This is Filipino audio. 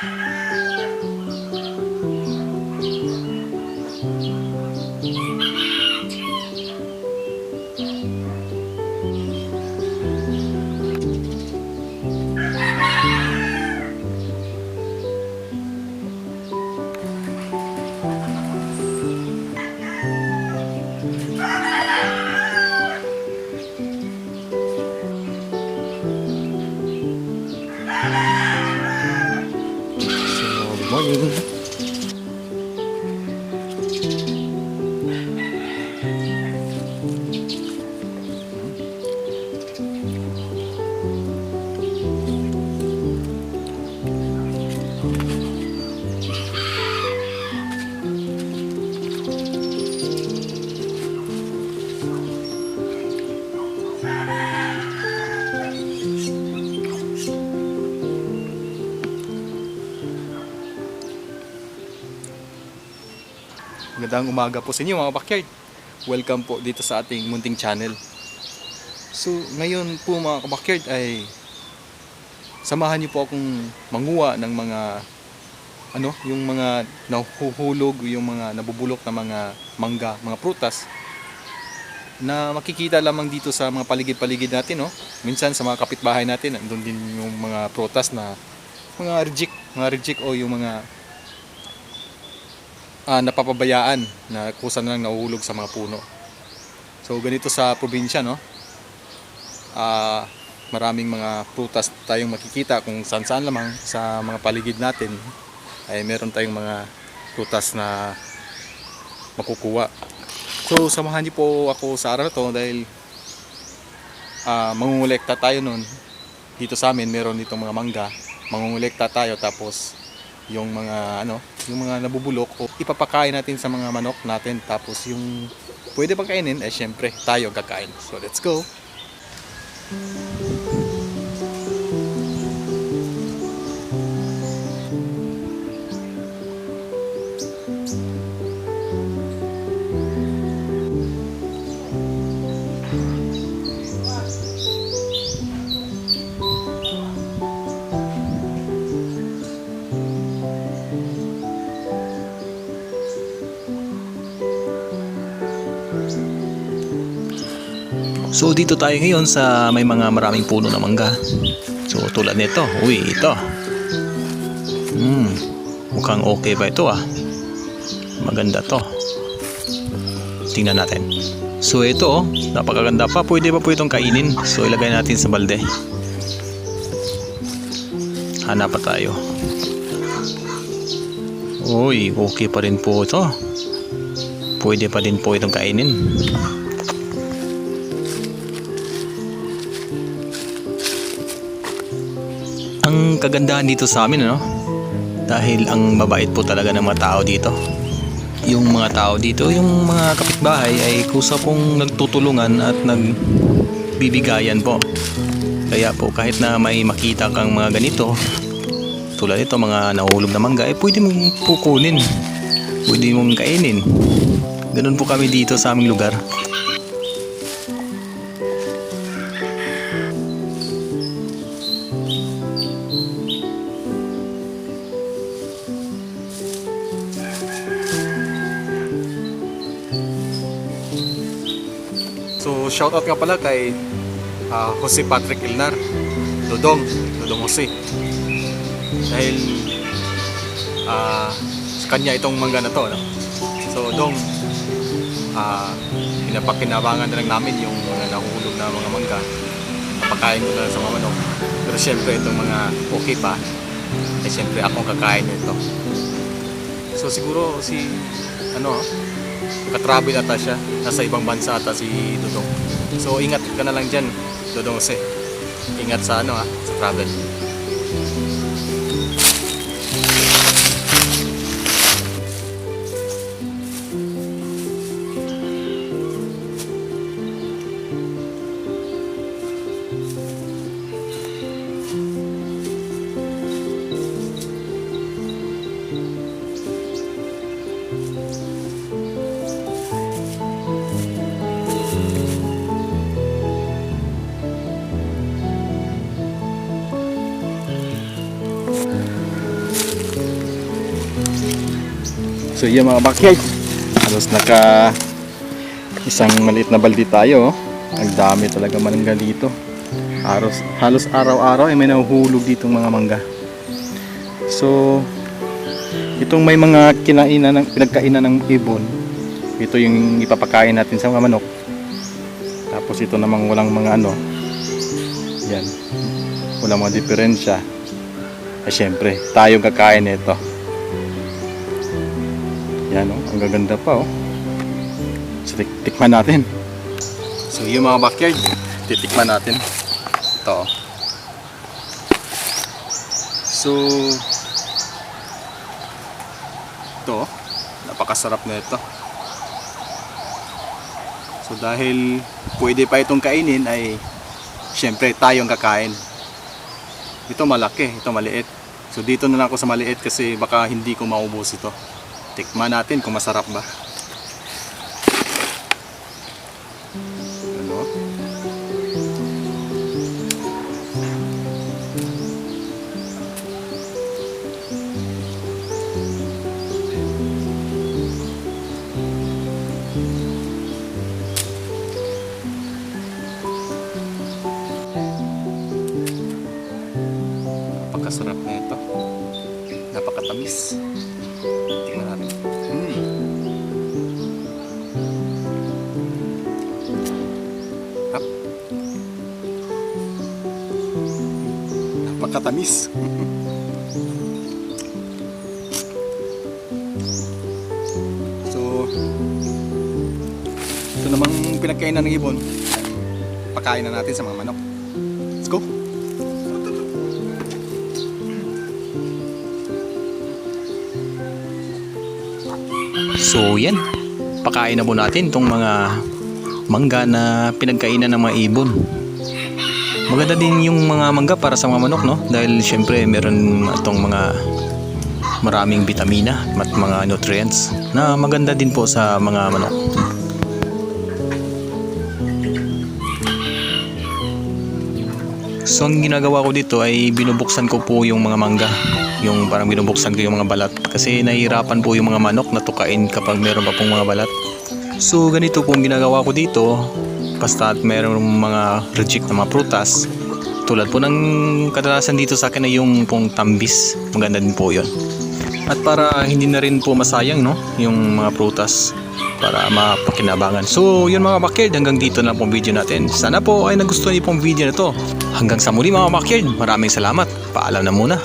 Morning. Magandang umaga po sa inyo mga backyard. Welcome po dito sa ating munting channel. So ngayon po mga backyard ay samahan niyo po akong manguha ng mga yung mga nahuhulog, yung mga nabubulok na mga mangga, mga prutas na makikita lamang dito sa mga paligid-paligid natin, no? Minsan sa mga kapitbahay natin, andun din yung mga prutas na mga reject o yung mga napapabayaan na kusa na lang nahuhulog sa mga puno. So ganito sa probinsya, no? Maraming mga prutas tayong makikita kung saan-saan lamang sa mga paligid natin ay meron tayong mga prutas na makukuha. So samahan niyo po ako sa araw na to dahil mangungulekta tayo nun. Dito sa amin meron ditong mga mangga. Mangungulekta tayo tapos yung mga yung mga nabubulok o ipapakain natin sa mga manok natin, tapos yung pwede pang kainin ay syempre tayo kakain. So let's go. So dito tayo ngayon sa may mga maraming puno ng mangga. So tulad nito, ito. Mukhang okay ba ito Maganda to. Tingnan natin. So ito napakaganda pa. Pwede pa po itong kainin. So ilagay natin sa balde. Hanap pa tayo. Okay pa rin po ito. Pwede pa din po itong kainin. Ang kagandahan dito sa amin, dahil ang mabait po talaga ng mga tao dito. Yung mga tao dito, yung mga kapitbahay ay kusa pong nagtutulungan at nagbibigayan po. Kaya po kahit na may makita kang mga ganito, tulad ito mga nahulog na mangga, pwede mong pukunin, pwede mong kainin. Ganun po kami dito sa aming lugar. So shoutout nga pala kay Jose Patrick Ilnar, Dodong Jose. Dahil sa kanya itong mangga na to, So Dong, pinapakinabangan na lang namin yung mga nahuhulog na mga mangga. Napakain ko na lang sa mga manok. Pero syempre itong mga okay pa, ay syempre akong kakain nito. So siguro si katravel ata siya, nasa ibang bansa ata si Dodong. So ingat ka na lang dyan, Dodong Jose. Ingat sa sa travel. So yun mga backyard, halos naka isang maliit na balde tayo. Ang dami talaga mangga dito. Halos araw-araw ay may nahuhulog ditong mga mangga. So itong may mga pinagkainan ng ibon, ito yung ipapakain natin sa mga manok. Tapos ito namang walang mga ano, yan, walang mga diferensya. Ay syempre, tayo kakain nito. Yan oh, ang gaganda pa oh. So tikman natin. So yung mga backyard, titikman natin. Ito oh. So ito, napakasarap na ito. So dahil pwede pa itong kainin ay syempre tayong kakain. Ito malaki, ito maliit. So dito na lang ako sa maliit kasi baka hindi ko maubos ito. Tikman natin kung masarap ba. Ano? Napakasarap na ito. Napakatamis. Tingnan natin. Hap. Napakatamis. So ito namang pinagkainan ng ibon. Pakain na natin sa mga manok. Let's go. So yan, pakain na po natin itong mga mangga na pinagkainan ng mga ibon. Maganda din yung mga mangga para sa mga manok, no? Dahil syempre meron itong mga maraming vitamina at mga nutrients na maganda din po sa mga manok. So ang ginagawa ko dito ay binubuksan ko po yung mga mangga. Yung parang binubuksan ko yung mga balat kasi nahihirapan po yung mga manok na tukain kapag meron pa pong mga balat. So ganito po ang ginagawa ko dito, basta at meron mga reject na mga prutas. Tulad po ng kadalasan dito sa akin ay yung pong tambis, maganda din po yun. At para hindi na rin po masayang, no, yung mga prutas, para mapakinabangan. So yun mga backyard, hanggang dito na pong video natin. Sana po ay nagustuhan niyo pong video na to. Hanggang sa muli mga backyard, maraming salamat. Paalam na muna.